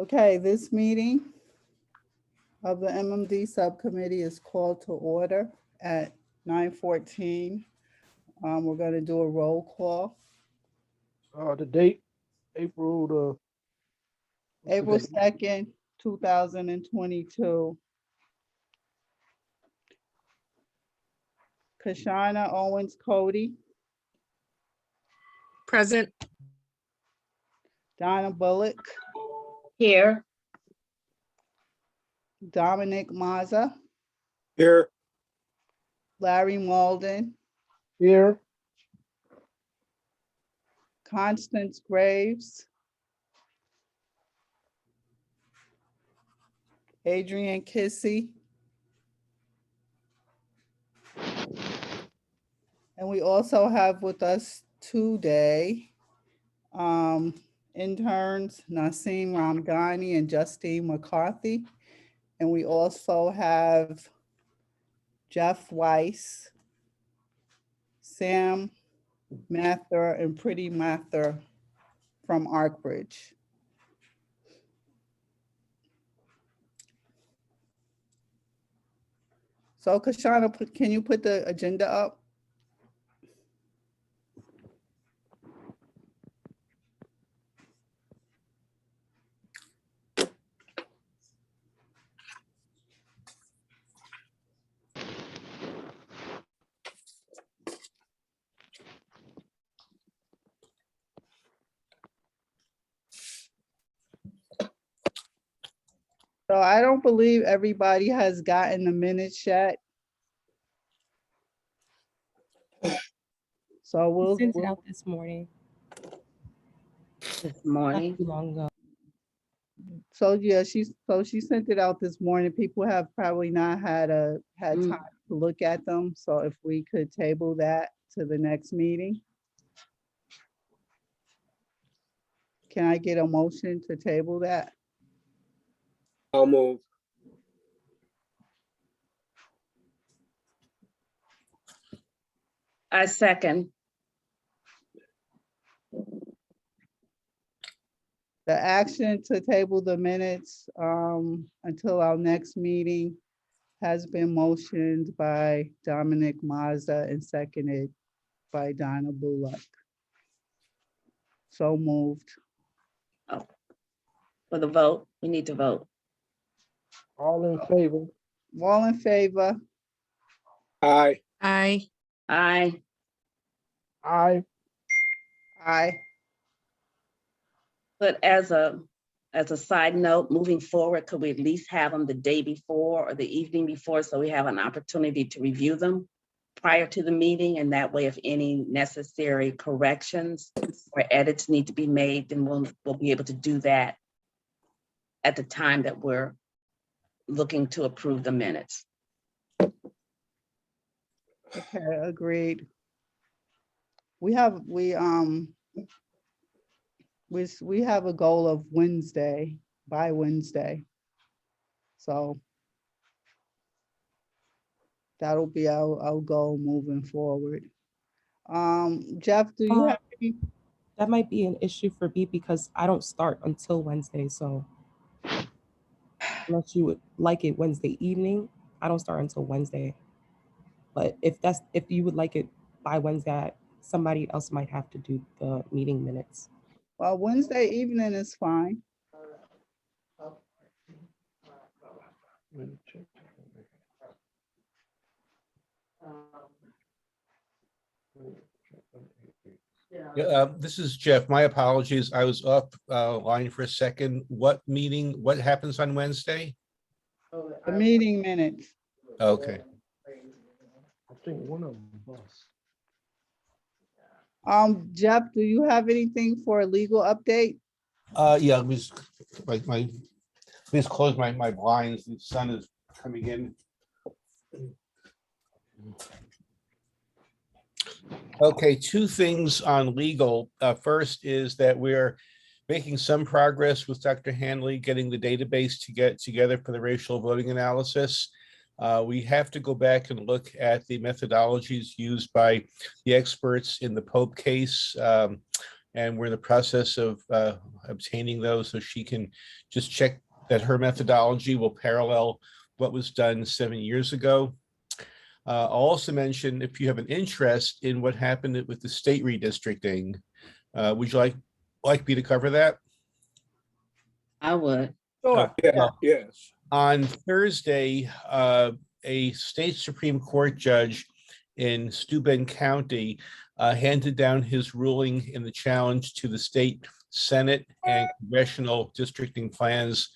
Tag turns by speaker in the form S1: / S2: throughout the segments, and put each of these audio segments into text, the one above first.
S1: Okay, this meeting of the MMD Subcommittee is called to order at 9:14. We're going to do a roll call.
S2: The date, April what's the
S1: April
S2: date?
S1: 2nd, 2022. Kashana Owens Cody,
S3: Present.
S1: Donna Bullock,
S3: Here.
S1: Dominic Mazza,
S2: Here.
S1: Larry Malden,
S2: Here.
S1: Constance Graves, Adrian Kissy, and we also have with us today interns Naseem Ramgani and Justine McCarthy. And we also have Jeff Weiss, Sam Mather, and Pretty Mather from Arkbridge. So Kashana, can you put the agenda up? So I don't believe everybody has gotten the minutes yet. So we'll
S4: Sent it out this morning.
S3: This morning.
S4: Not too long ago.
S1: So yeah, she sent it out this morning. People have probably not had time to look at them. So if we could table that to the next meeting. Can I get a motion to table that?
S2: I'll move.
S3: I second.
S1: The action to table the minutes until our next meeting has been motioned by Dominic Mazza and seconded by Donna Bullock. So moved.
S3: For the vote, we need to vote.
S2: All in favor?
S1: All in favor?
S2: Aye.
S3: Aye. Aye.
S2: Aye.
S1: Aye.
S3: But as a side note, moving forward, could we at least have them the day before or the evening before so we have an opportunity to review them prior to the meeting? And that way, if any necessary corrections or edits need to be made, then we'll be able to do that at the time that we're looking to approve the minutes.
S1: Okay, agreed. We have a goal of Wednesday, by Wednesday. So that'll be our goal moving forward. Jeff, do you have any?
S4: That might be an issue for me because I don't start until Wednesday. So unless you would like it Wednesday evening, I don't start until Wednesday. But if you would like it by Wednesday, somebody else might have to do the meeting minutes.
S1: Well, Wednesday evening is fine.
S5: Yeah, this is Jeff. My apologies. I was up line for a second. What happens on Wednesday?
S1: The meeting minutes.
S5: Okay.
S2: I think one of them was.
S1: Jeff, do you have anything for a legal update?
S5: Yeah, let me just close my blinds. The sun is coming in. Okay, two things on legal. First is that we're making some progress with Dr. Hanley, getting the database to get together for the racial voting analysis. We have to go back and look at the methodologies used by the experts in the Pope case. and we're in the process of obtaining those so she can just check that her methodology will parallel what was done 7 years ago. I'll also mention, if you have an interest in what happened with the state redistricting, would you like me to cover that?
S3: I would.
S2: Sure, yes.
S5: On Thursday, a state Supreme Court judge in Steuben County handed down his ruling in the challenge to the state Senate and congressional districting plans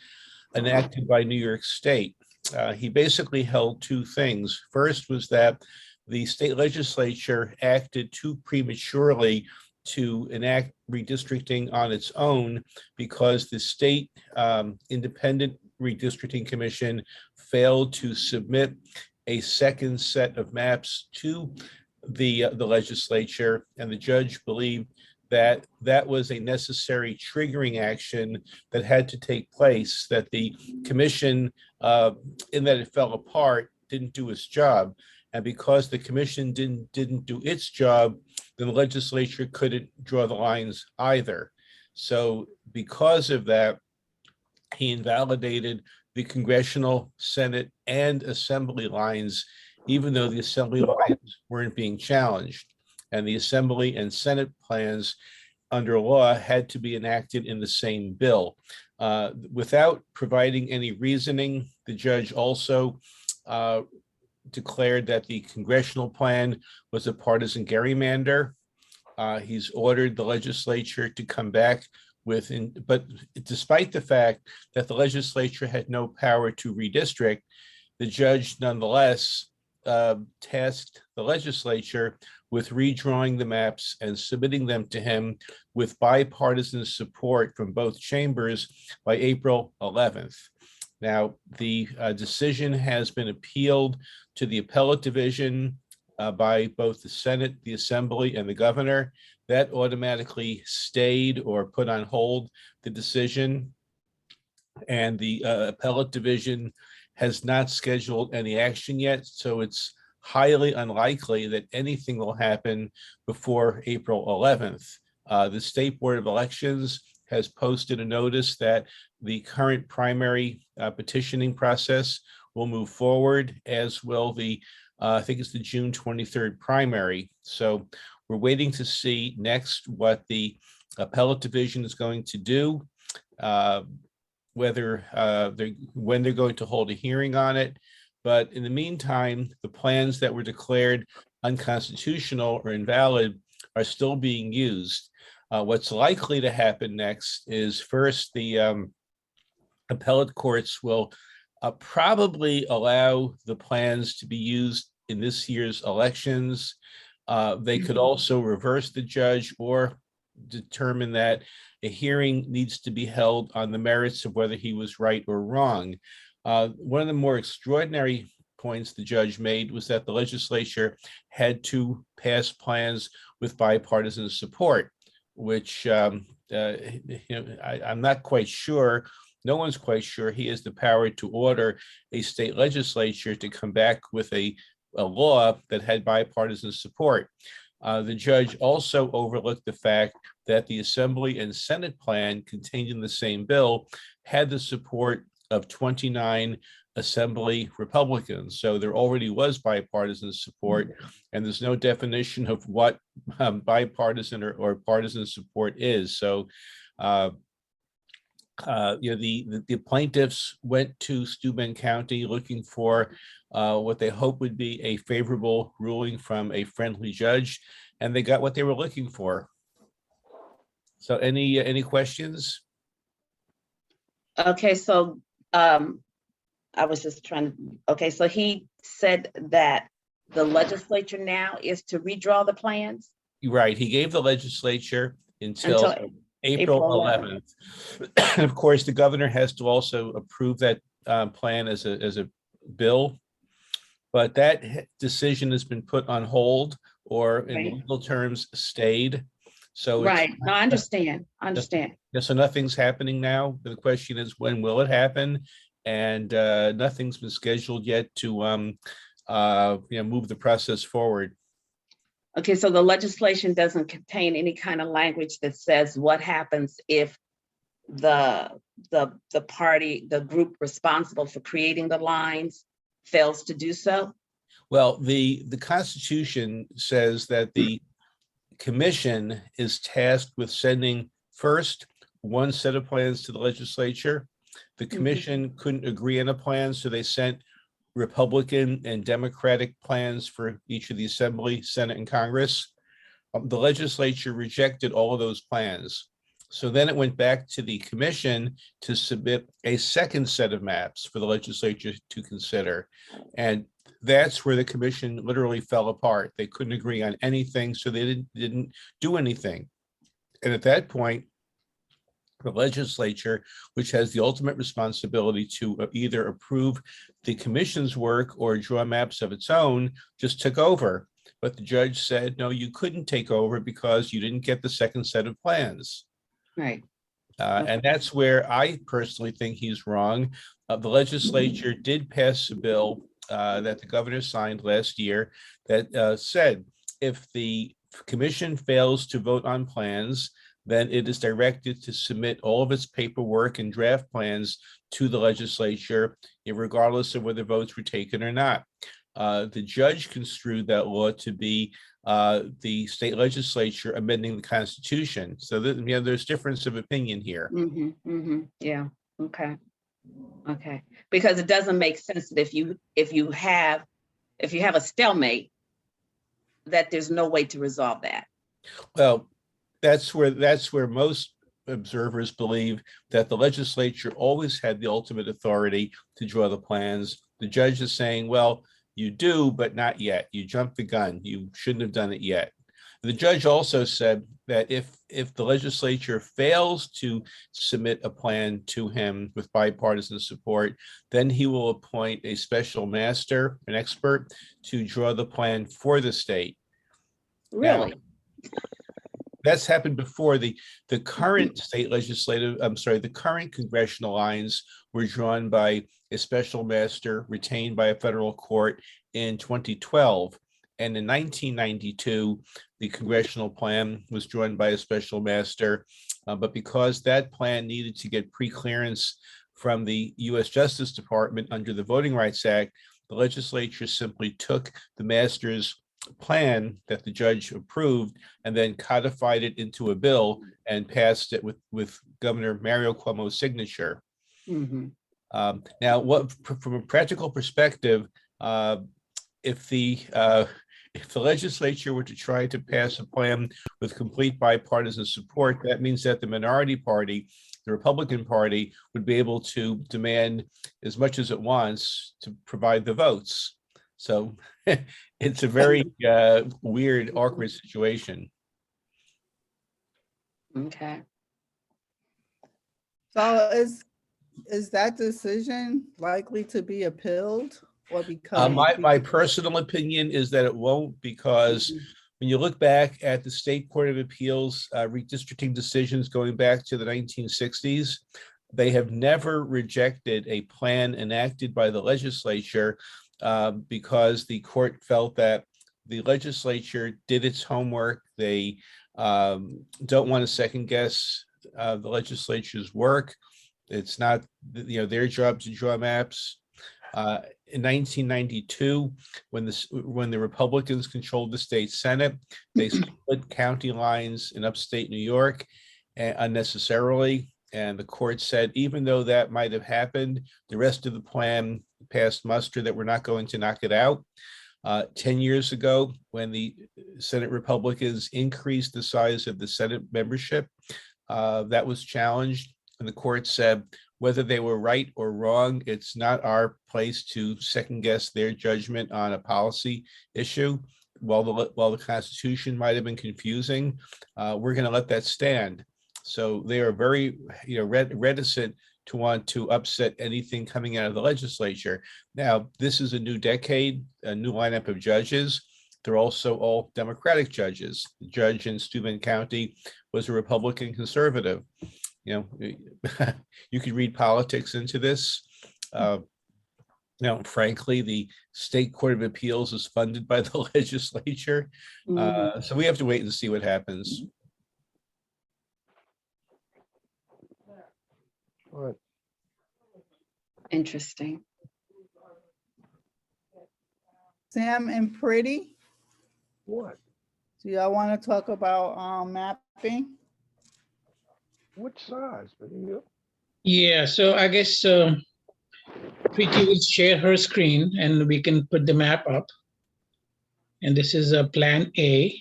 S5: enacted by New York State. He basically held two things. First was that the state legislature acted too prematurely to enact redistricting on its own because the state independent redistricting commission failed to submit a second set of maps to the legislature, and the judge believed that that was a necessary triggering action that had to take place, that the commission, in that it fell apart, didn't do its job. And because the commission didn't do its job, then the legislature couldn't draw the lines either. So because of that, he invalidated the congressional, Senate, and assembly lines, even though the assembly lines weren't being challenged. And the assembly and Senate plans under law had to be enacted in the same bill. Without providing any reasoning, the judge also declared that the congressional plan was a partisan gerrymander. He's ordered the legislature to come back but despite the fact that the legislature had no power to redistrict, the judge nonetheless tasked the legislature with redrawing the maps and submitting them to him with bipartisan support from both chambers by April 11th. Now, the decision has been appealed to the appellate division by both the Senate, the Assembly, and the governor. That automatically stayed or put on hold the decision. And the appellate division has not scheduled any action yet, so it's highly unlikely that anything will happen before April 11th. The State Board of Elections has posted a notice that the current primary petitioning process will move forward, as will the, I think it's the June 23rd primary. So we're waiting to see next what the appellate division is going to do, when they're going to hold a hearing on it. But in the meantime, the plans that were declared unconstitutional or invalid are still being used. What's likely to happen next is first, the appellate courts will probably allow the plans to be used in this year's elections. They could also reverse the judge or determine that a hearing needs to be held on the merits of whether he was right or wrong. One of the more extraordinary points the judge made was that the legislature had to pass plans with bipartisan support, which I'm not quite sure. No one's quite sure he has the power to order a state legislature to come back with a law that had bipartisan support. The judge also overlooked the fact that the Assembly and Senate plan contained in the same bill had the support of 29 Assembly Republicans. So there already was bipartisan support, and there's no definition of what bipartisan or partisan support is. So the plaintiffs went to Steuben County looking for what they hope would be a favorable ruling from a friendly judge, and they got what they were looking for. So any questions?
S3: Okay, so I was just trying to, okay, so he said that the legislature now is to redraw the plans?
S5: Right, he gave the legislature until April 11th. And of course, the governor has to also approve that plan as a bill. But that decision has been put on hold, or in legal terms, stayed. So
S3: right, no, I understand.
S5: So nothing's happening now. The question is, when will it happen? And nothing's been scheduled yet to move the process forward.
S3: Okay, so the legislation doesn't contain any kind of language that says what happens if the group responsible for creating the lines fails to do so?
S5: Well, the Constitution says that the commission is tasked with sending first one set of plans to the legislature. The commission couldn't agree on a plan, so they sent Republican and Democratic plans for each of the Assembly, Senate, and Congress. The legislature rejected all of those plans. So then it went back to the commission to submit a second set of maps for the legislature to consider. And that's where the commission literally fell apart. They couldn't agree on anything, so they didn't do anything. And at that point, the legislature, which has the ultimate responsibility to either approve the commission's work or draw maps of its own, just took over. But the judge said, no, you couldn't take over because you didn't get the second set of plans.
S3: Right.
S5: And that's where I personally think he's wrong. The legislature did pass a bill that the governor signed last year that said if the commission fails to vote on plans, then it is directed to submit all of its paperwork and draft plans to the legislature, regardless of whether votes were taken or not. The judge construed that law to be the state legislature amending the Constitution. So that, there's difference of opinion here.
S3: Yeah. Okay. Okay. Because it doesn't make sense that if you have a stalemate, that there's no way to resolve that.
S5: Well, that's where most observers believe that the legislature always had the ultimate authority to draw the plans. The judge is saying, well, you do, but not yet. You jumped the gun. You shouldn't have done it yet. The judge also said that if the legislature fails to submit a plan to him with bipartisan support, then he will appoint a special master, an expert, to draw the plan for the state.
S3: Really?
S5: Now, that's happened before. The current the current congressional lines were drawn by a special master retained by a federal court in 2012. And in 1992, the congressional plan was drawn by a special master. But because that plan needed to get pre-clearance from the U.S. Justice Department under the Voting Rights Act, the legislature simply took the master's plan that the judge approved and then codified it into a bill and passed it with Governor Mario Cuomo's signature. Now, from a practical perspective, if the legislature were to try to pass a plan with complete bipartisan support, that means that the minority party, the Republican Party, would be able to demand as much as it wants to provide the votes. So it's a very weird, awkward situation.
S3: Okay.
S1: So is that decision likely to be appealed or because?
S5: My personal opinion is that it won't, because when you look back at the State Court of Appeals redistricting decisions going back to the 1960s, they have never rejected a plan enacted by the legislature because the court felt that the legislature did its homework. They don't want to second guess the legislature's work. It's not their job to draw maps. In 1992, when the Republicans controlled the state Senate, they split county lines in upstate New York unnecessarily. And the court said, even though that might have happened, the rest of the plan passed muster, that we're not going to knock it out. 10 years ago, when the Senate Republicans increased the size of the Senate membership, that was challenged. And the court said, whether they were right or wrong, it's not our place to second guess their judgment on a policy issue. While the Constitution might have been confusing, we're going to let that stand. So they are very reticent to want to upset anything coming out of the legislature. Now, this is a new decade, a new lineup of judges. They're also all Democratic judges. The judge in Steuben County was a Republican conservative. You could read politics into this. Now, frankly, the State Court of Appeals is funded by the legislature. So we have to wait and see what happens.
S2: Right.
S3: Interesting.
S1: Sam and Pretty,
S2: What?
S1: do y'all want to talk about mapping?
S2: Which size?
S6: Yeah, so I guess Preeti will share her screen and we can put the map up. And this is a plan A.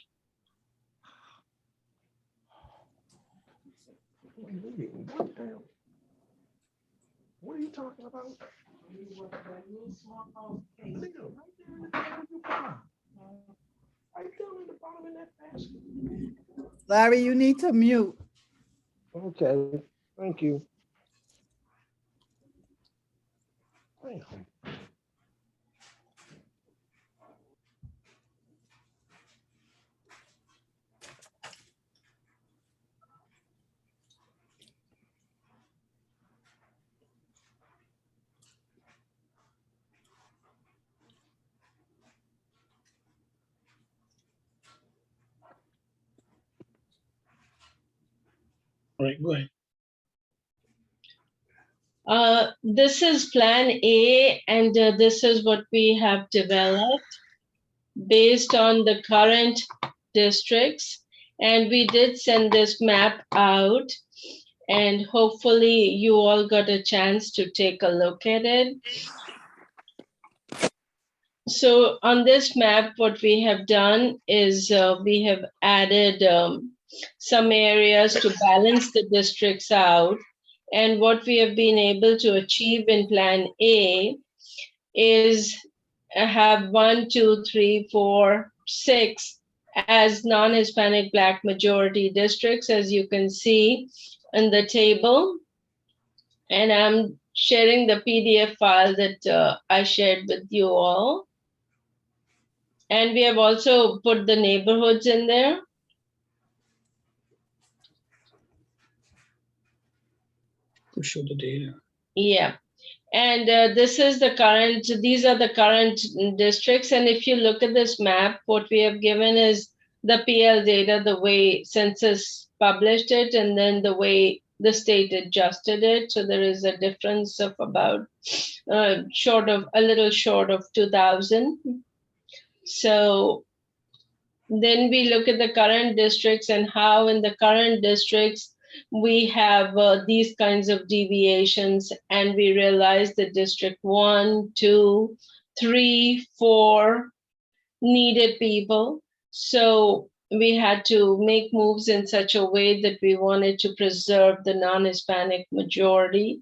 S2: What are you talking about? Right down in the bottom of that basket.
S1: Larry, you need to mute.
S2: Okay, thank you. Damn.
S6: All right, go ahead.
S7: This is Plan A, and this is what we have developed based on the current districts. And we did send this map out, and hopefully you all got a chance to take a look at it. So on this map, what we have done is we have added some areas to balance the districts out. And what we have been able to achieve in Plan A is have 1, 2, 3, 4, 6 as non-Hispanic Black majority districts, as you can see in the table. And I'm sharing the PDF file that I shared with you all. And we have also put the neighborhoods in there.
S6: To show the data.
S7: Yeah. And this is the current, these are the current districts. And if you look at this map, what we have given is the PL data, the way census published it, and then the way the state adjusted it. So there is a difference of about a little short of 2,000. So then we look at the current districts and how in the current districts we have these kinds of deviations, and we realize that District 1, 2, 3, 4 needed people. So we had to make moves in such a way that we wanted to preserve the non-Hispanic majority,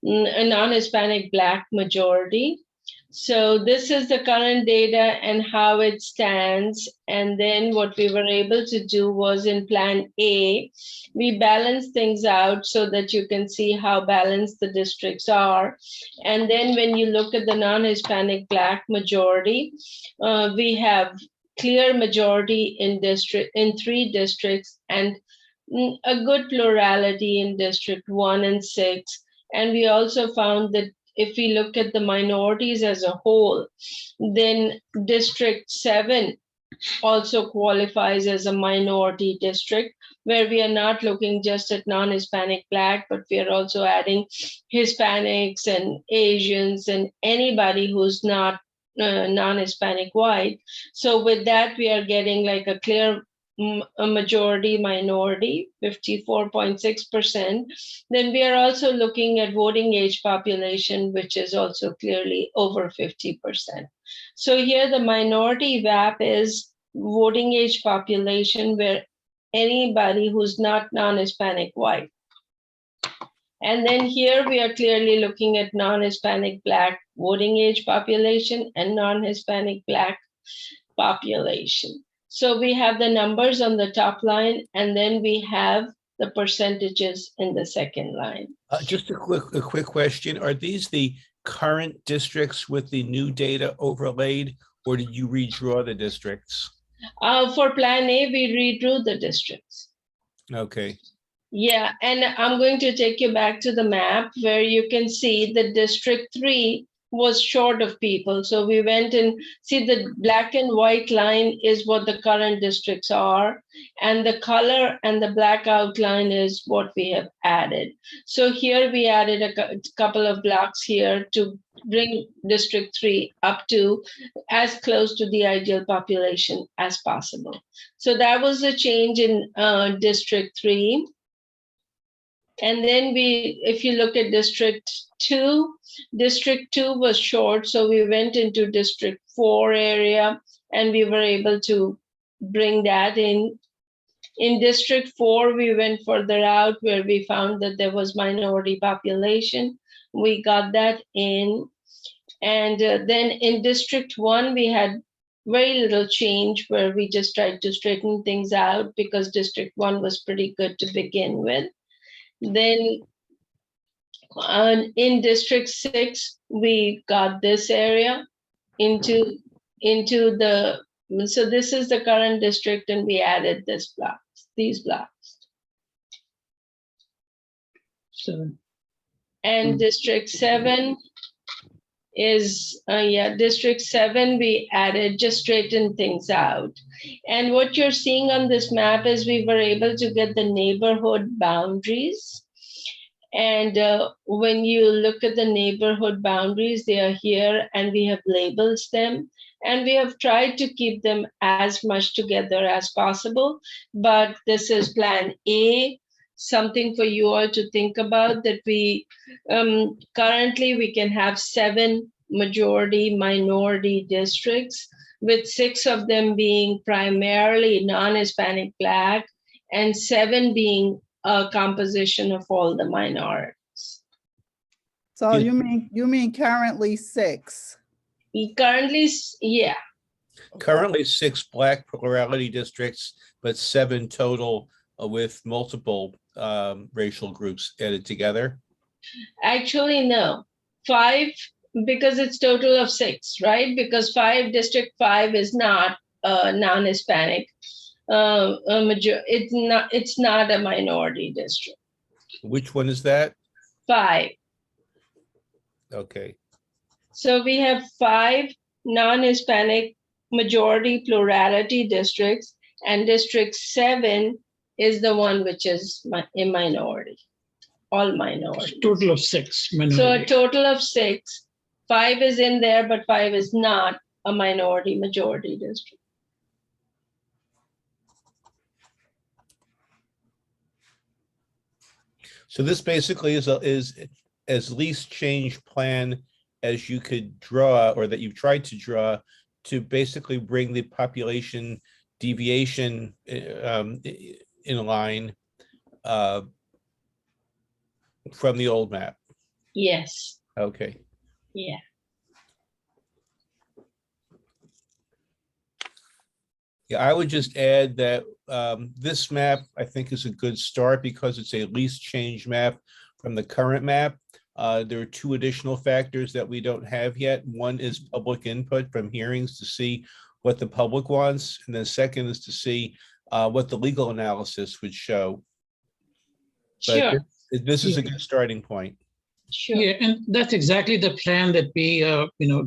S7: a non-Hispanic Black majority. So this is the current data and how it stands. And then what we were able to do was in Plan A, we balanced things out so that you can see how balanced the districts are. And then when you look at the non-Hispanic Black majority, we have clear majority in 3 districts and a good plurality in District 1 and 6. And we also found that if we look at the minorities as a whole, then District 7 also qualifies as a minority district, where we are not looking just at non-Hispanic Black, but we are also adding Hispanics and Asians and anybody who's not non-Hispanic white. So with that, we are getting like a clear a majority minority, 54.6%. Then we are also looking at voting age population, which is also clearly over 50%. So here the minority VAP is voting age population, where anybody who's not non-Hispanic white. And then here we are clearly looking at non-Hispanic Black voting age population and non-Hispanic Black population. So we have the numbers on the top line, and then we have the percentages in the second line.
S5: Just a quick question. Are these the current districts with the new data overlaid, or did you redraw the districts?
S7: For Plan A, we redrew the districts.
S5: Okay.
S7: Yeah, and I'm going to take you back to the map where you can see the District 3 was short of people. So we went and see the black and white line is what the current districts are. And the color and the black outline is what we have added. So here we added a couple of blocks here to bring District 3 up to as close to the ideal population as possible. So that was a change in District 3. And then if you look at District 2, District 2 was short, so we went into District 4 area and we were able to bring that in. In District 4, we went further out where we found that there was minority population. We got that in. And then in District 1, we had very little change where we just tried to straighten things out because District 1 was pretty good to begin with. Then in District 6, we got this area into the, so this is the current district and we added these blocks.
S6: So,
S7: And District 7 is, District 7, we added, just straighten things out. And what you're seeing on this map is we were able to get the neighborhood boundaries. And when you look at the neighborhood boundaries, they are here and we have labeled them. And we have tried to keep them as much together as possible. But this is Plan A, something for you all to think about, that we currently we can have 7 majority minority districts, with 6 of them being primarily non-Hispanic Black and 7 being a composition of all the minorities.
S1: So you mean currently 6?
S7: Currently, yeah.
S5: Currently 6 Black plurality districts, but 7 total with multiple racial groups added together.
S7: Actually, no, 5, because it's total of 6, right? Because District 5 is not non-Hispanic. It's not a minority district.
S5: Which one is that?
S7: 5.
S5: Okay.
S7: So we have 5 non-Hispanic majority plurality districts, and District 7 is the one which is a minority, all minorities.
S6: total of 6 minority.
S7: So a total of 6, 5 is in there, but 5 is not a minority majority district.
S5: So this basically is as least change plan as you could draw, or that you've tried to draw, to basically bring the population deviation in line from the old map.
S7: Yes.
S5: Okay.
S7: Yeah.
S5: Yeah, I would just add that this map, I think, is a good start because it's a least change map from the current map. There are 2 additional factors that we don't have yet. One is public input from hearings to see what the public wants. And then second is to see what the legal analysis would show.
S7: Sure.
S5: But this is a good starting point.
S7: Sure.
S6: Yeah, and that's exactly the plan that we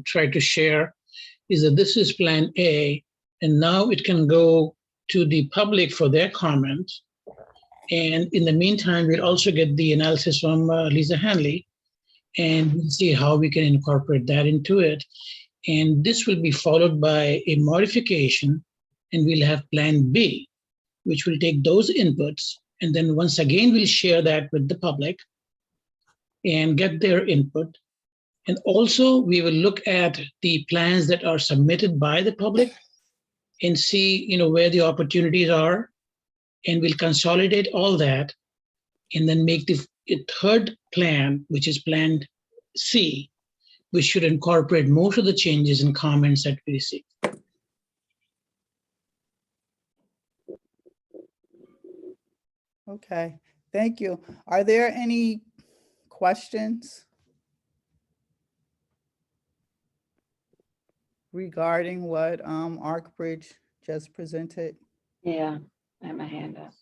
S6: try to share, is that this is Plan A, and now it can go to the public for their comment. And in the meantime, we'll also get the analysis from Lisa Hanley, and we'll see how we can incorporate that into it. And this will be followed by a modification, and we'll have Plan B, which will take those inputs. And then once again, we'll share that with the public and get their input. And also we will look at the plans that are submitted by the public and see, where the opportunities are. And we'll consolidate all that and then make the 3rd plan, which is Plan C, which should incorporate most of the changes and comments that we see.
S1: Okay, thank you. Are there any questions regarding what Arkbridge just presented?
S3: Yeah, I have my hand up.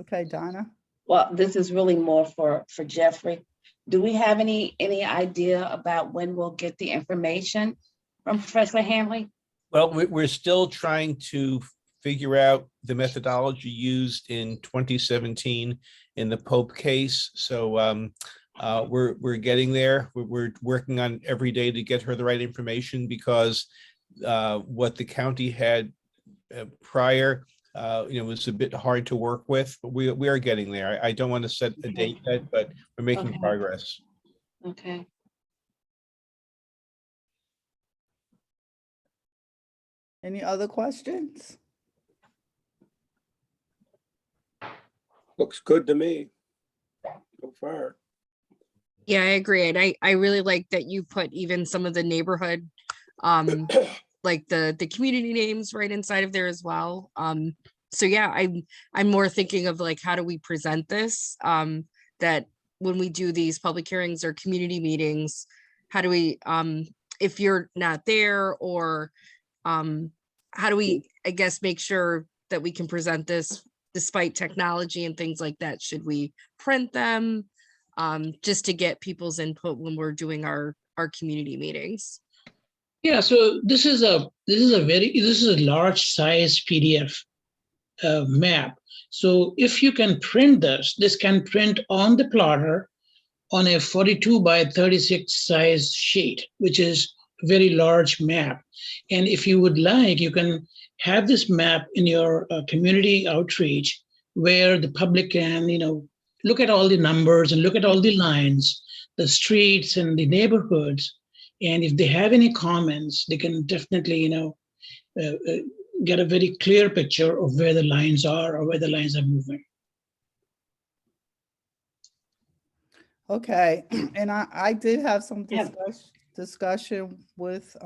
S1: Okay, Donna?
S3: Well, this is really more for Jeffrey. Do we have any idea about when we'll get the information from Professor Hanley?
S5: Well, we're still trying to figure out the methodology used in 2017 in the Pope case. So we're getting there. We're working on every day to get her the right information, because what the county had prior, was a bit hard to work with, but we are getting there. I don't want to set a date yet, but we're making
S3: Okay.
S5: progress.
S3: Okay.
S1: Any other questions?
S2: Looks good to me. So far.
S8: Yeah, I agree. And I really like that you put even some of the neighborhood, like the community names right inside of there as well. So yeah, I'm more thinking of like, how do we present this? That when we do these public hearings or community meetings, how do we, if you're not there, or how do we, I guess, make sure that we can present this despite technology and things like that? Should we print them? Just to get people's input when we're doing our community meetings.
S6: Yeah, so this is a large size PDF map. So if you can print this can print on the plotter on a 42 by 36 size sheet, which is a very large map. And if you would like, you can have this map in your community outreach, where the public can, look at all the numbers and look at all the lines, the streets and the neighborhoods. And if they have any comments, they can definitely, get a very clear picture of where the lines are or where the lines are moving.
S1: Okay, and I did have some
S3: Yeah.
S1: discussion with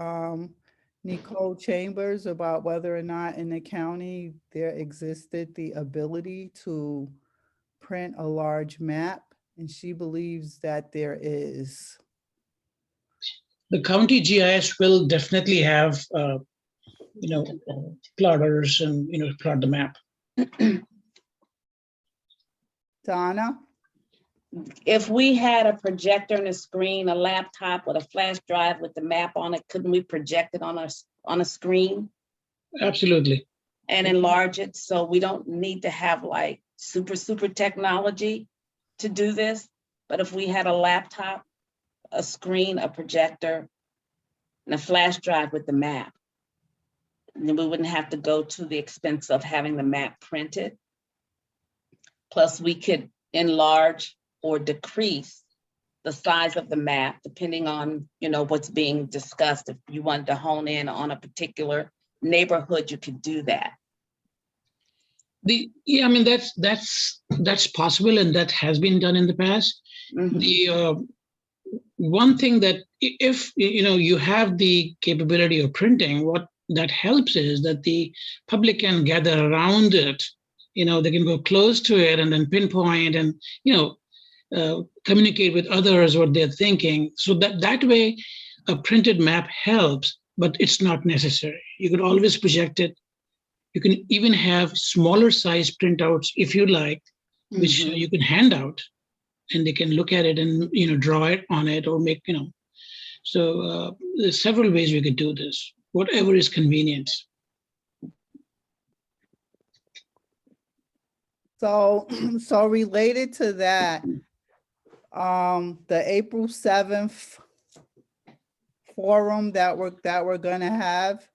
S1: Nicole Chambers about whether or not in the county there existed the ability to print a large map, and she believes that there is.
S6: The county GIS will definitely have, plotters and, plot the map.
S1: Donna?
S3: If we had a projector and a screen, a laptop with a flash drive with the map on it, couldn't we project it on a screen
S6: Absolutely.
S3: and enlarge it? So we don't need to have like super technology to do this. But if we had a laptop, a screen, a projector, and a flash drive with the map, then we wouldn't have to go to the expense of having the map printed. Plus, we could enlarge or decrease the size of the map depending on, what's being discussed. If you wanted to hone in on a particular neighborhood, you could do that.
S6: That's possible, and that has been done in the past.
S3: Mhm.
S6: The one thing that if you have the capability of printing, what that helps is that the public can gather around it. They can go close to it and then pinpoint and communicate with others what they're thinking. So that way, a printed map helps, but it's not necessary. You could always project it. You can even have smaller size printouts if you like, which
S3: Mhm.
S6: you can hand out, and they can look at it and draw it on it or make. So there's several ways we could do this. Whatever is convenient.
S1: So, related to that, the April 7th forum that we're gonna have,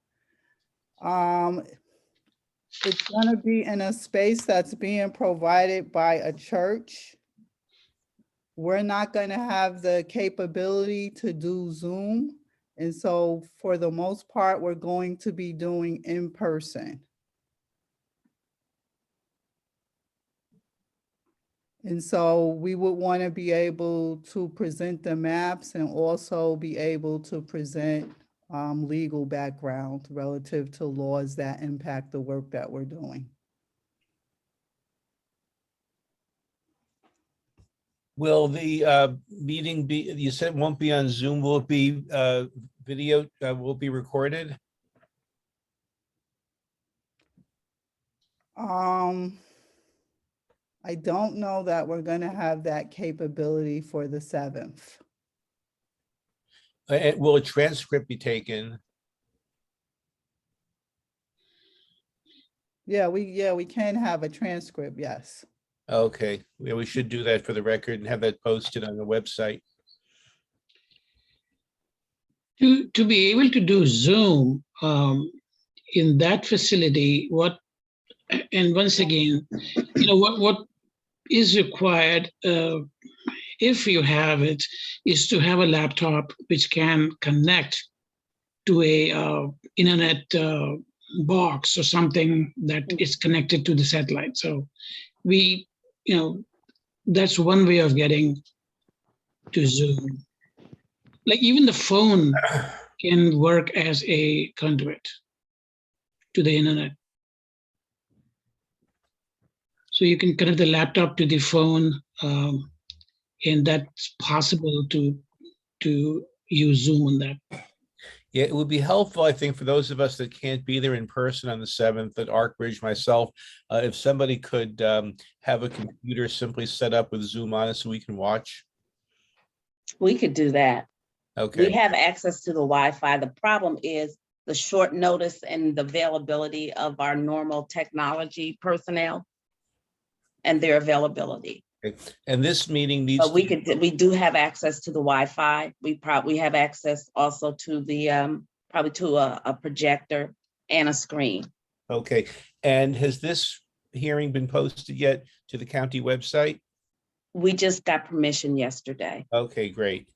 S1: it's gonna be in a space that's being provided by a church. We're not gonna have the capability to do Zoom. And so for the most part, we're going to be doing in person. And so we would want to be able to present the maps and also be able to present legal background relative to laws that impact the work that we're doing.
S5: Will the meeting be, you said it won't be on Zoom, will it be video, will it be recorded?
S1: I don't know that we're gonna have that capability for the 7th.
S5: And will a transcript be taken?
S1: Yeah, we can have a transcript, yes.
S5: Okay, yeah, we should do that for the record and have that posted on the website.
S6: To be able to do Zoom in that facility, and once again, what is required, if you have it, is to have a laptop which can connect to a internet box or something that is connected to the satellite. So we, that's one way of getting to Zoom. Like even the phone can work as a conduit to the internet. So you can connect the laptop to the phone, and that's possible to use Zoom on that.
S5: Yeah, it would be helpful, I think, for those of us that can't be there in person on the 7th at Arkbridge, myself, if somebody could have a computer simply set up with Zoom on it so we can watch.
S3: We could do that. We
S5: Okay,
S3: have access to the Wi-Fi. The problem is the short notice and the availability of our normal technology personnel and their availability.
S5: and this meeting needs
S3: But we do have access to the Wi-Fi. We have access also to the probably to a projector and a screen.
S5: Okay, and has this hearing been posted yet to the county website?
S3: We just got permission yesterday.
S5: Okay, great.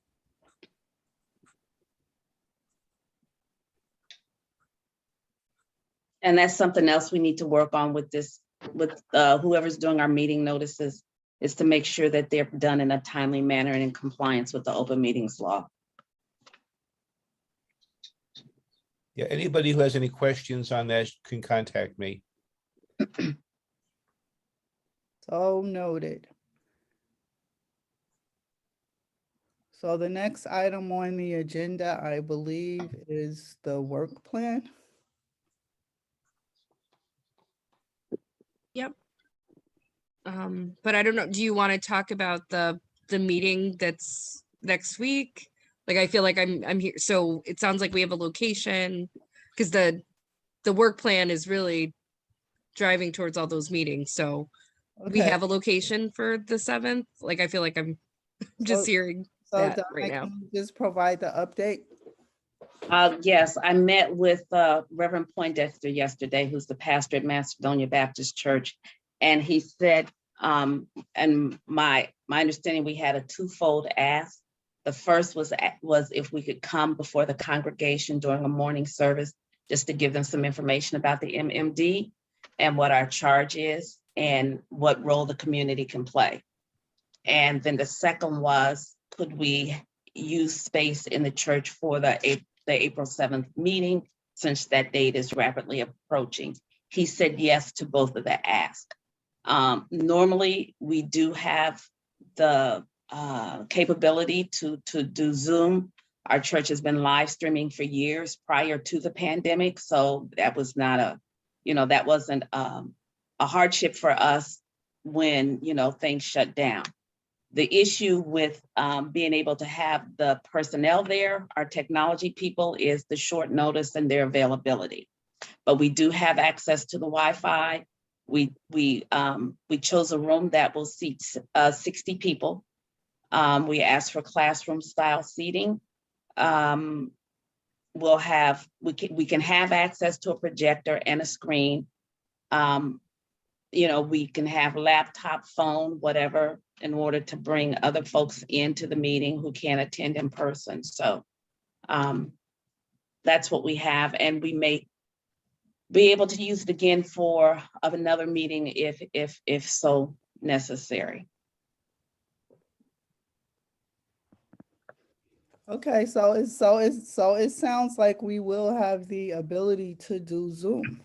S3: And that's something else we need to work on with this, with whoever's doing our meeting notices, is to make sure that they're done in a timely manner and in compliance with the open meetings law.
S5: Yeah, anybody who has any questions on that can contact me.
S1: So noted. So the next item on the agenda, I believe, is the work plan.
S8: Yep. But I don't know, do you want to talk about the meeting that's next week? Like, I feel like I'm here, so it sounds like we have a location, because the work plan is really driving towards all those meetings, so we
S1: Okay,
S8: have a location for the 7th. Like, I feel like I'm just
S1: So-
S8: hearing
S1: so
S8: that
S1: Donna,
S8: right now.
S1: can you just provide the update?
S3: Yes, I met with Reverend Poindexter yesterday, who's the pastor at Macedonia Baptist Church. And he said, and my understanding, we had a twofold ask. The first was if we could come before the congregation during a morning service, just to give them some information about the MMD and what our charge is and what role the community can play. And then the second was, could we use space in the church for the April 7th meeting, since that date is rapidly approaching? He said yes to both of the asks. Normally, we do have the capability to do Zoom. Our church has been live streaming for years prior to the pandemic, so that was not that wasn't a hardship for us when things shut down. The issue with being able to have the personnel there, our technology people, is the short notice and their availability. But we do have access to the Wi-Fi. We chose a room that will seat 60 people. We asked for classroom style seating. We can have access to a projector and a screen. We can have laptop, phone, whatever, in order to bring other folks into the meeting who can't attend in person. So that's what we have, and we may be able to use it again for another meeting if so necessary.
S1: Okay, so it sounds like we will have the ability to do Zoom.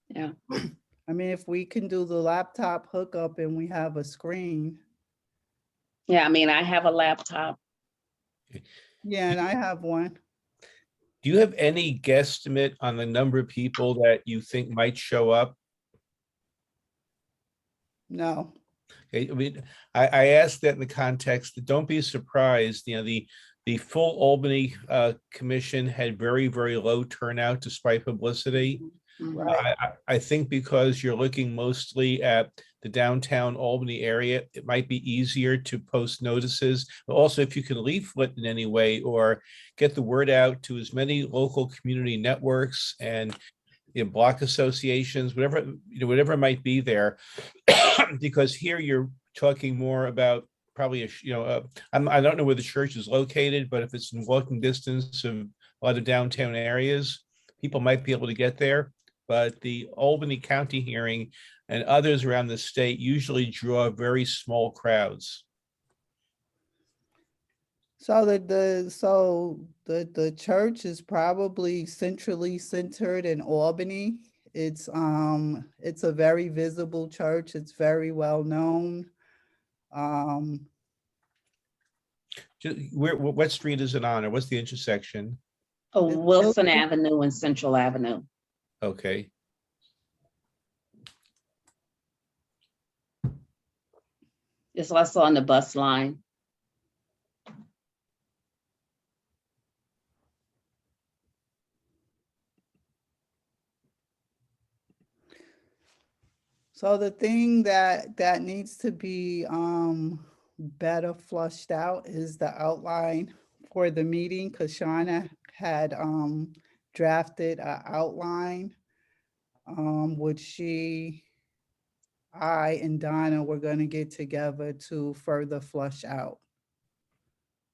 S3: Yeah.
S1: I mean, if we can do the laptop hookup and we have a screen.
S3: Yeah, I mean, I have a laptop.
S1: Yeah, and I have one.
S5: Do you have any guesstimate on the number of people that you think might show up?
S1: No.
S5: I mean, I asked that in the context that don't be surprised, the full Albany commission had very, very low turnout despite publicity.
S1: Right.
S5: I think because you're looking mostly at the downtown Albany area, it might be easier to post notices. But also, if you can leaflet in any way or get the word out to as many local community networks and block associations, whatever might be there, because here you're talking more about probably I don't know where the church is located, but if it's in walking distance of a lot of downtown areas, people might be able to get there. But the Albany County hearing and others around the state usually draw very small crowds.
S1: So the church is probably centrally centered in Albany. It's a very visible church. It's very well known.
S5: What street is it on, or what's the intersection?
S3: Oh,
S1: It's
S3: Wilson
S1: Wilson.
S3: Avenue and Central Avenue.
S5: Okay.
S3: It's also on the bus line.
S1: So the thing that needs to be better flushed out is the outline for the meeting, because Shauna had drafted an outline, which I and Donna were going to get together to further flush out.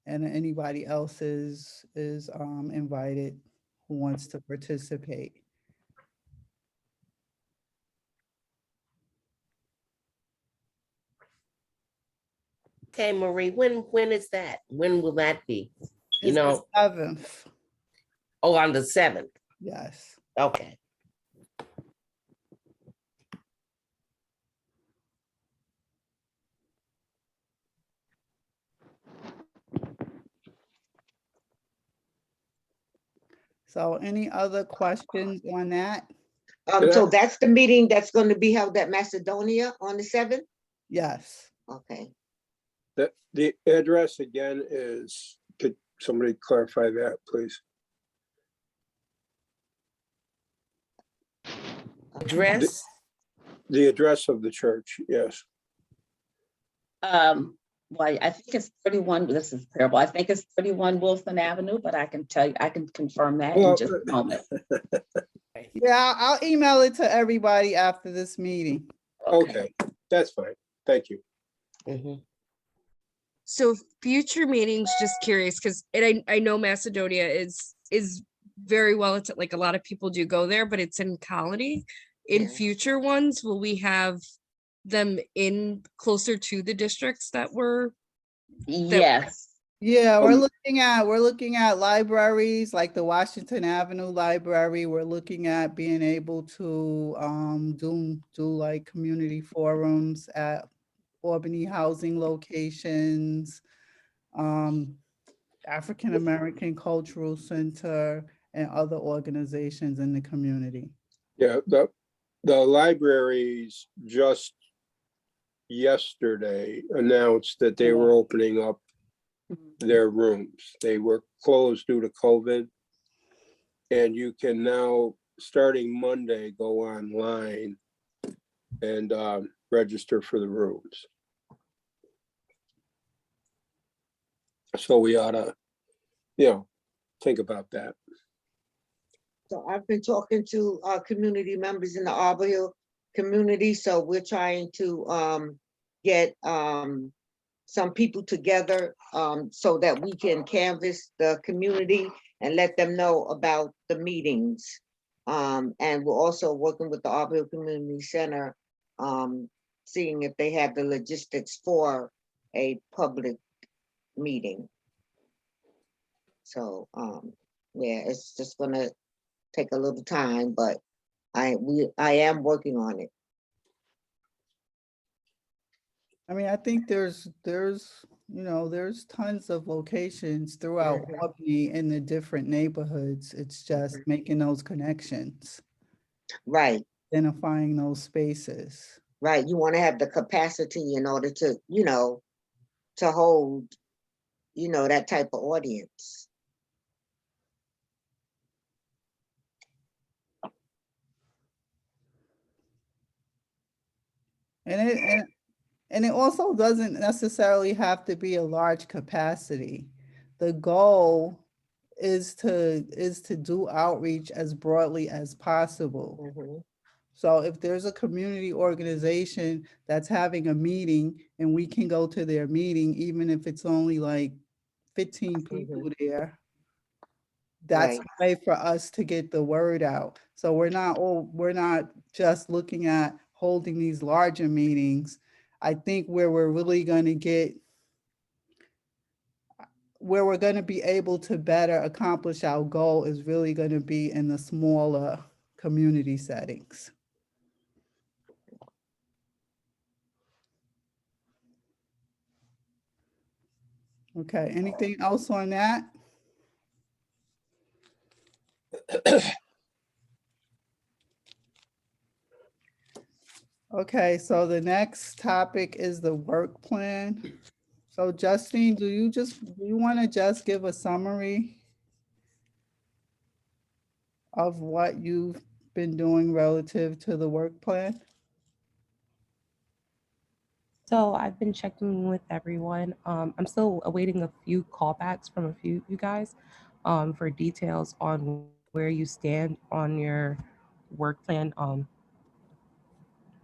S1: And anybody else is invited who wants to participate.
S2: Okay, Marie, when is that? When will that be? You
S1: It's the
S2: know,
S1: 7th,
S2: oh, on the 7th.
S1: yes.
S2: Okay.
S1: So any other questions on that?
S9: So that's the meeting that's going to be held at Macedonia on the 7th?
S1: Yes.
S9: Okay.
S10: The address again is, could somebody clarify that, please?
S2: Address?
S10: The address of the church, yes.
S3: Well, I think it's 31, this is terrible. I think it's 31 Wilson Avenue, but I can tell you, I can confirm that in just a moment.
S1: Yeah, I'll email it to everybody after this meeting.
S10: Okay, that's fine. Thank you.
S2: Mhm.
S8: So future meetings, just curious, because I know Macedonia is very well, it's like a lot of people do go there, but it's in Colony. In
S9: Yeah.
S8: future ones, will we have them in closer to the districts that were?
S3: Yes,
S1: Yeah, we're looking at libraries like the Washington Avenue Library. We're looking at being able to do like community forums at Albany housing locations, African American Cultural Center, and other organizations in the community.
S10: Yeah, the libraries just yesterday announced that they were opening up their rooms. They were closed due to COVID. And you can now, starting Monday, go online and register for the rooms. So we ought to, think about that.
S9: So I've been talking to community members in the Arbor Hill community. So we're trying to get some people together so that we can canvass the community and let them know about the meetings. And we're also working with the Arbor Hill Community Center, seeing if they have the logistics for a public meeting. So yeah, it's just gonna take a little time, but I am working on it.
S1: I mean, I think there's tons of locations throughout Albany in the different neighborhoods. It's just making those connections,
S9: Right.
S1: identifying those spaces.
S9: right? You want to have the capacity in order to, to hold, that type of audience.
S1: And it also doesn't necessarily have to be a large capacity. The goal is to do outreach as broadly as possible.
S9: Mhm.
S1: So if there's a community organization that's having a meeting and we can go to their meeting, even if it's only like 15 people there, that's
S9: Right.
S1: a way for us to get the word out. So we're not just looking at holding these larger meetings. I think where we're really going to get, where we're going to be able to better accomplish our goal is really going to be in the smaller community settings. Okay, anything else on that? Okay, so the next topic is the work plan. So Justine, do you want to just give a summary of what you've been doing relative to the work plan?
S4: So I've been checking with everyone. I'm still awaiting a few callbacks from a few of you guys for details on where you stand on your work plan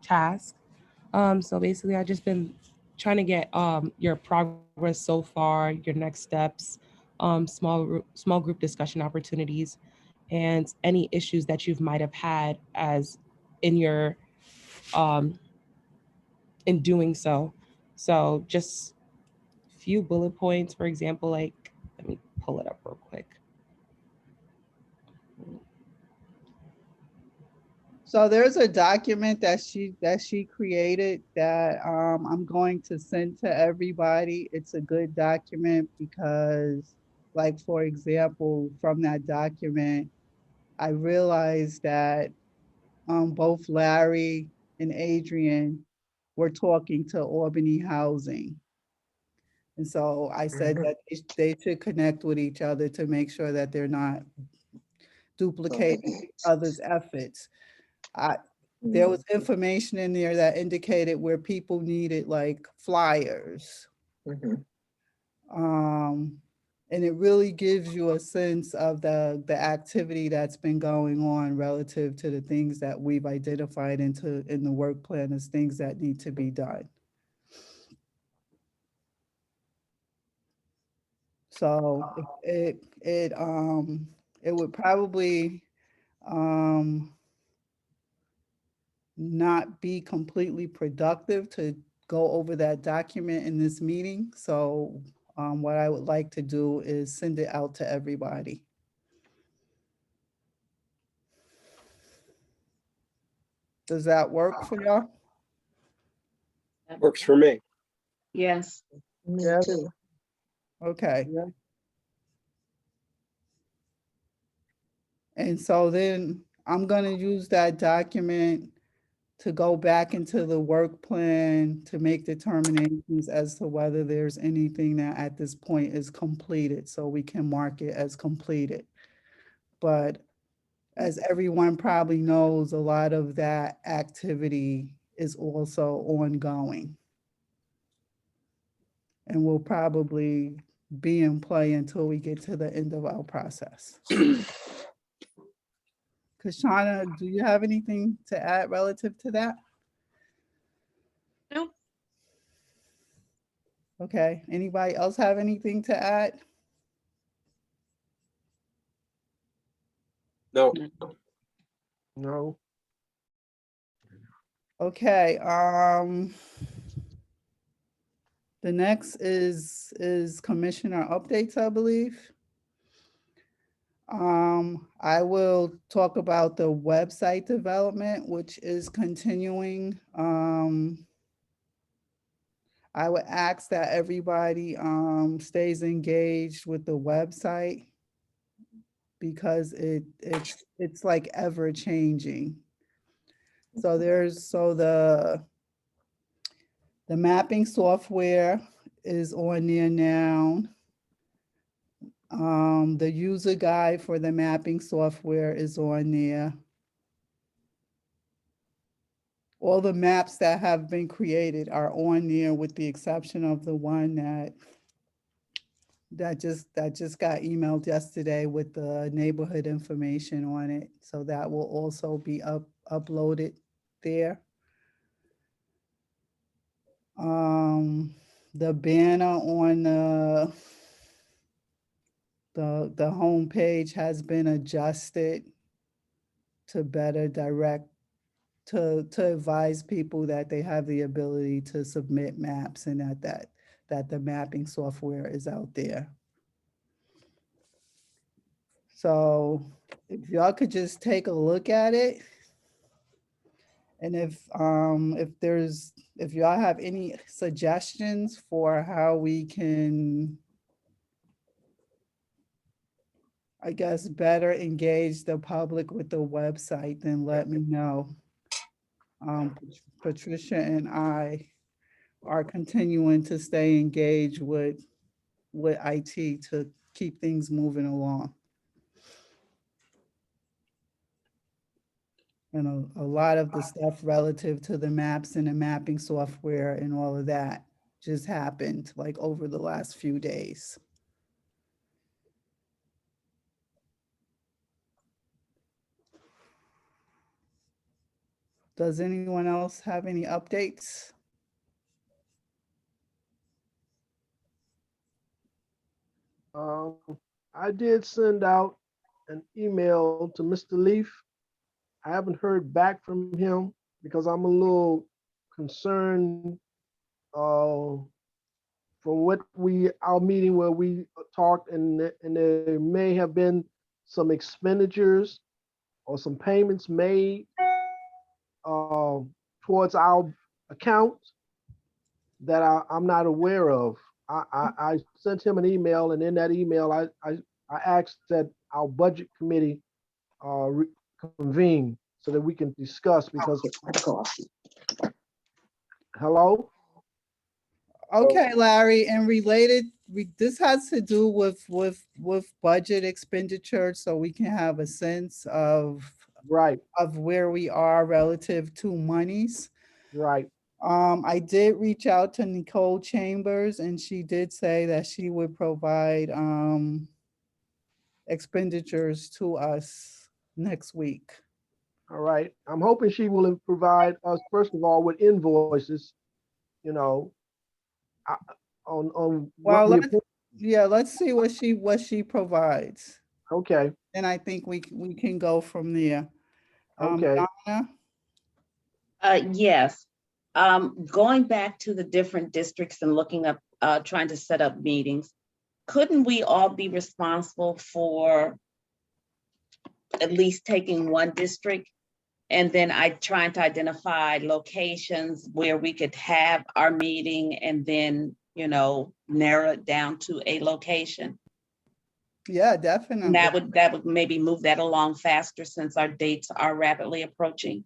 S4: task. So basically, I've just been trying to get your progress so far, your next steps, small group discussion opportunities, and any issues that you might have had as in your um, in doing so. So just few bullet points, for example, like let me pull it up real quick.
S1: So there's a document that she created that I'm going to send to everybody. It's a good document because, like, for example, from that document, I realized that both Larry and Adrian were talking to Albany Housing. And so I said that they should connect with each other to make sure that they're not duplicating each other's efforts. There was information in there that indicated where people needed like flyers. And it really gives you a sense of the activity that's been going on relative to the things that we've identified in the work plan as things that need to be done. So it would probably not be completely productive to go over that document in this meeting. So what I would like to do is send it out to everybody. Does that work for y'all?
S10: Works for me.
S3: Yes.
S9: Me
S1: Yes.
S9: too.
S1: Okay. And so then I'm going to use that document to go back into the work plan to make determinations as to whether there's anything that at this point is completed, so we can mark it as completed. But as everyone probably knows, a lot of that activity is also ongoing. And will probably be in play until we get to the end of our process. Kashana, do you have anything to add relative to that?
S8: No.
S1: Okay, anybody else have anything to add?
S10: No,
S2: No.
S1: Okay, the next is commissioner updates, I believe. I will talk about the website development, which is continuing. I would ask that everybody stays engaged with the website because it's like ever changing. So The mapping software is on there now. The user guide for the mapping software is on there. All the maps that have been created are on there with the exception of the one that just got emailed yesterday with the neighborhood information on it. So that will also be uploaded there. The banner on the homepage has been adjusted to better direct, to advise people that they have the ability to submit maps and that the mapping software is out there. So if y'all could just take a look at it. And if y'all have any suggestions for how we can, I guess, better engage the public with the website, then let me know. Patricia and I are continuing to stay engaged with IT to keep things moving along. And a lot of the stuff relative to the maps and the mapping software and all of that just happened like over the last few days. Does anyone else have any updates?
S2: I did send out an email to Mr. Leaf. I haven't heard back from him because I'm a little concerned from what our meeting where we talked and there may have been some expenditures or some payments made towards our account that I'm not aware of. I sent him an email, and in that email, I asked that our budget committee convene so that we can discuss because. Hello?
S1: Okay, Larry, and related, this has to do with budget expenditure, so we can have a sense of
S2: Right,
S1: of where we are relative to monies.
S2: right.
S1: I did reach out to Nicole Chambers and she did say that she would provide expenditures to us next week.
S2: All right. I'm hoping she will provide us, first of all, with invoices, you know, on
S1: Well,
S2: what we.
S1: let's see what she provides.
S2: Okay,
S1: And I think we can go from there.
S2: okay.
S1: Donna?
S3: Yes. Going back to the different districts and looking up, trying to set up meetings, couldn't we all be responsible for at least taking one district? And then trying to identify locations where we could have our meeting and then, narrow it down to a location.
S1: Yeah,
S3: And
S1: definitely.
S3: that would maybe move that along faster since our dates are rapidly approaching.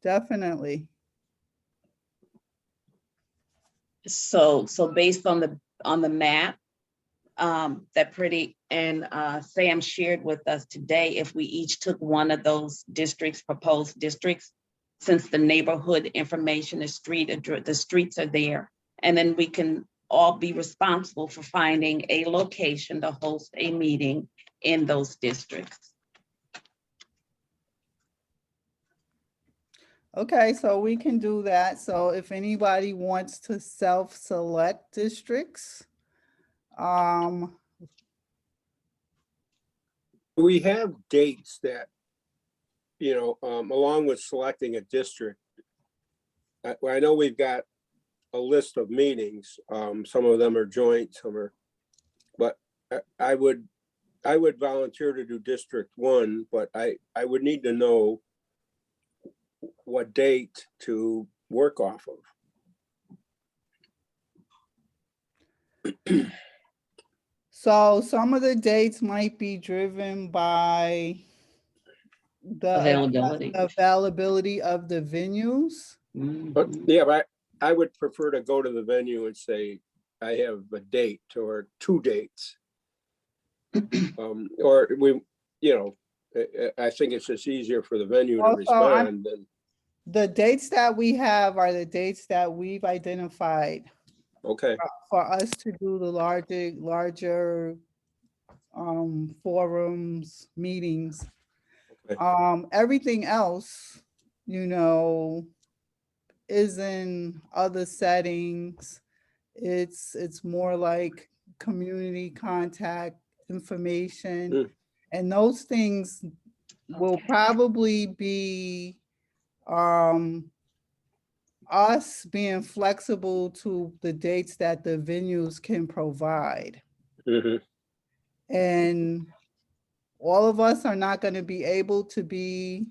S1: Definitely.
S3: So based on the map that Pretty and Sam shared with us today, if we each took one of those districts, proposed districts, since the neighborhood information, the streets are there, and then we can all be responsible for finding a location to host a meeting in those districts.
S1: Okay, so we can do that. So if anybody wants to self-select districts,
S10: We have dates that, along with selecting a district. I know we've got a list of meetings. Some of them are joint, but I would volunteer to do District 1, but I would need to know what date to work off of.
S1: so some of the dates might be driven by the
S3: Availability.
S1: availability of the venues.
S3: Mhm.
S10: But yeah, but I would prefer to go to the venue and say, I have a date or 2 dates. Or we, you know, I think it's just easier for the venue to
S1: Also,
S10: respond than,
S1: the dates that we have are the dates that we've identified
S10: okay,
S1: for us to do the larger forums, meetings.
S10: Okay.
S1: Everything else, you know, is in other settings. It's more like community contact information.
S10: Mm.
S1: And those things will probably be us being flexible to the dates that the venues can provide.
S10: Mhm.
S1: And all of us are not going to be able to be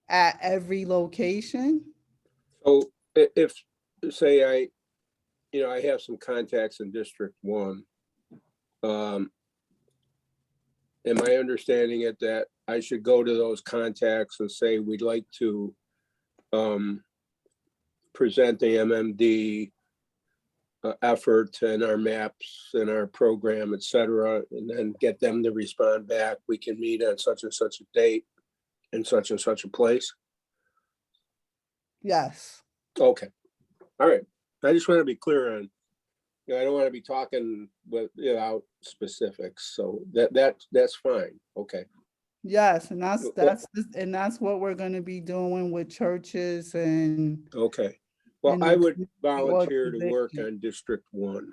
S1: at every location.
S10: So if, say I have some contacts in District 1. Am I understanding it that I should go to those contacts and say, we'd like to present the MMD effort and our maps and our program, et cetera, and then get them to respond back? We can meet on such and such a date in such and such a place?
S1: Yes.
S10: Okay, all right. I just want to be clear on, I don't want to be talking without specifics, so that's fine, okay.
S1: Yes, and that's what we're going to be doing with churches and
S10: Okay, well,
S1: and
S10: I
S1: the
S10: would
S1: community
S10: volunteer to work
S1: organization.
S10: on District 1.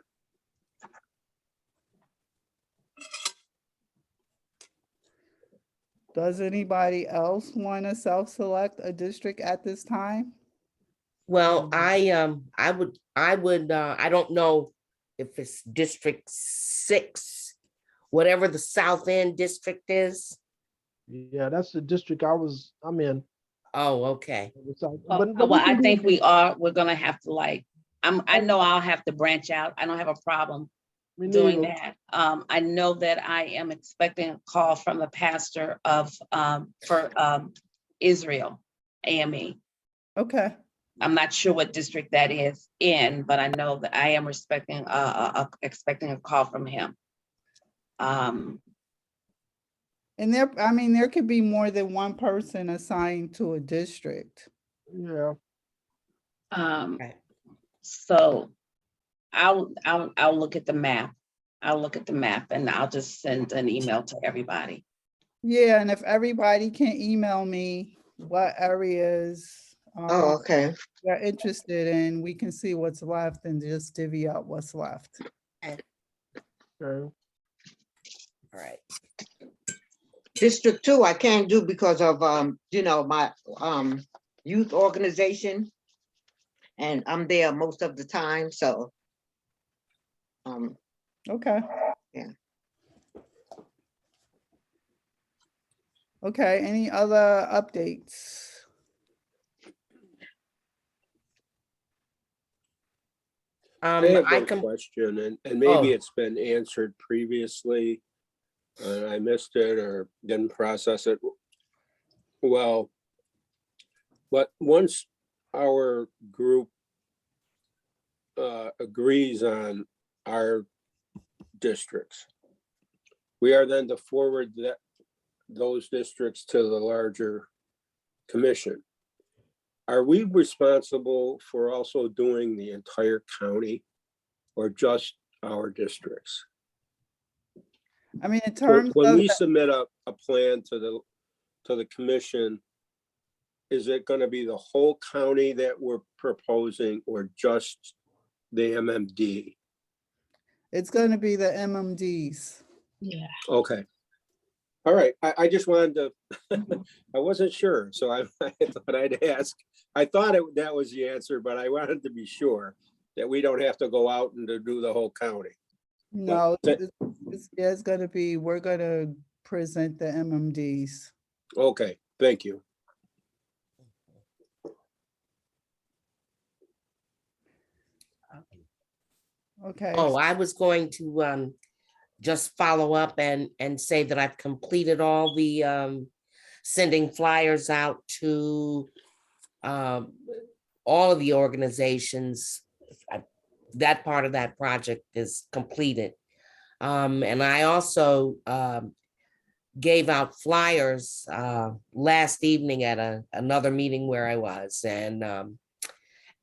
S1: Does anybody else want to self-select a district at this time?
S11: Well, I would, I don't know if it's District 6, whatever the South End district is.
S2: Yeah, that's the district I'm in.
S11: Oh, okay.
S2: But
S3: Well,
S2: we
S3: I
S2: can do-
S3: think we're gonna have to like, I know I'll have to branch out. I don't have a problem
S2: we
S3: doing
S2: need-
S3: that. I know that I am expecting a call from the pastor for Israel AME.
S1: Okay.
S3: I'm not sure what district that is in, but I know that I am expecting a call from him.
S1: And there could be more than one person assigned to a district.
S2: Yeah,
S11: Right.
S3: So I'll look at the map. I'll look at the map and I'll just send an email to everybody.
S1: Yeah, and if everybody can email me what areas
S9: Oh, okay.
S1: they're interested in, we can see what's left and just divvy up what's left.
S2: okay.
S11: All right.
S9: District 2, I can't do because of, my youth organization. And I'm there most of the time, so.
S1: Okay.
S9: Yeah.
S1: Okay, any other updates?
S10: I have
S11: I
S10: one
S11: can,
S10: question, and maybe
S11: Oh.
S10: it's been answered previously. I missed it or didn't process it well. But once our group agrees on our districts, we are then to forward those districts to the larger commission. Are we responsible for also doing the entire county or just our districts?
S1: I mean, in
S10: So
S1: terms
S10: when
S1: of,
S10: we submit a plan to the commission, is it going to be the whole county that we're proposing or just the MMD?
S1: it's going to be the MMDs.
S6: Yeah.
S10: Okay. All right. I just wanted to, I wasn't sure, so I thought I'd ask. I thought that was the answer, but I wanted to be sure that we don't have to go out and to do the whole county.
S1: No,
S10: But-
S1: it's going to be, we're going to present the MMDs.
S10: Okay, thank you.
S1: Okay.
S11: oh, I was going to just follow up and say that I've completed all the sending flyers out to all of the organizations, that part of that project is completed. And I also gave out flyers last evening at another meeting where I was, and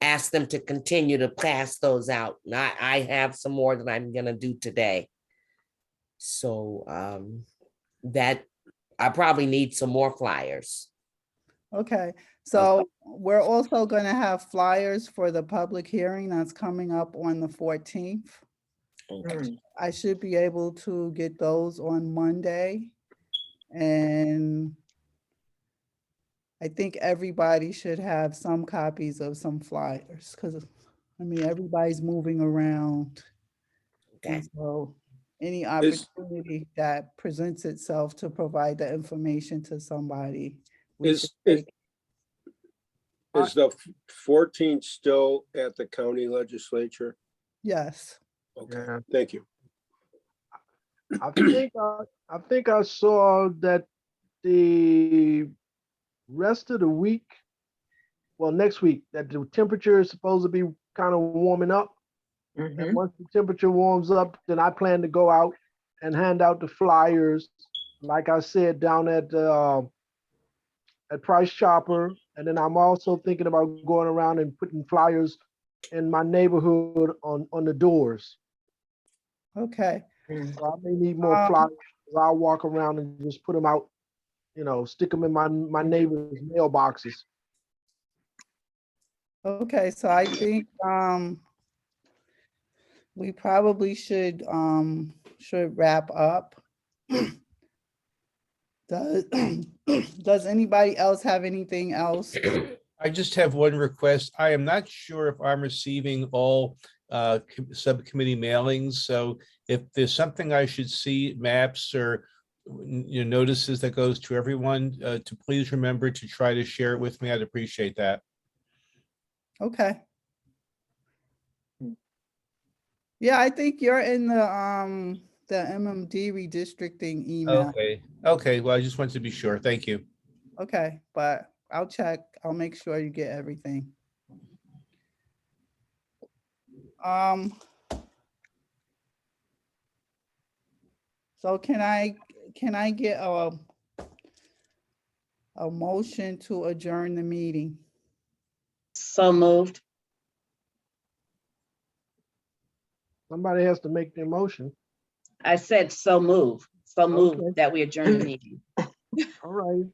S11: asked them to continue to pass those out. And I have some more that I'm gonna do today. So that I probably need some more flyers.
S1: Okay, so we're also gonna have flyers for the public hearing that's coming up on the 14th.
S11: Okay.
S1: I should be able to get those on Monday. And I think everybody should have some copies of some flyers, because, I mean, everybody's moving around.
S11: Okay.
S1: And so any opportunity that presents itself to provide the information to somebody, we should
S10: Is
S1: take.
S10: the 14th still at the county legislature?
S1: Yes.
S10: Okay,
S2: Yeah.
S10: thank you.
S2: I think I saw that the rest of the week, well, next week, that the temperature is supposed to be kind of warming up. And once the temperature warms up, then I plan to go out and hand out the flyers, like I said, down at Price Chopper. And then I'm also thinking about going around and putting flyers in my neighborhood on the doors.
S1: Okay.
S2: So I may need more flyers. I'll walk around and just put them out, you know, stick them in my neighbor's mailboxes.
S1: Okay, so I think we probably should wrap up. Does anybody else have anything else?
S5: I just have one request. I am not sure if I'm receiving all subcommittee mailings. So if there's something I should see, maps or notices that goes to everyone, to please remember to try to share it with me. I'd appreciate that.
S1: Okay. Yeah, I think you're in the MMD redistricting email.
S5: Okay. Well, I just wanted to be sure. Thank you.
S1: Okay, but I'll check. I'll make sure you get everything. So can I get a motion to adjourn the meeting?
S3: So moved.
S2: Somebody has to make the motion.
S3: I said so moved. So moved
S2: Okay.
S3: that we adjourn the meeting.
S2: All right.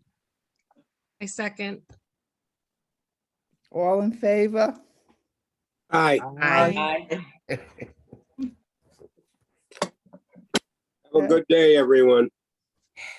S8: I second.
S1: All in favor?
S10: Aye,
S11: Aye.
S3: Aye.
S10: have a good day, everyone.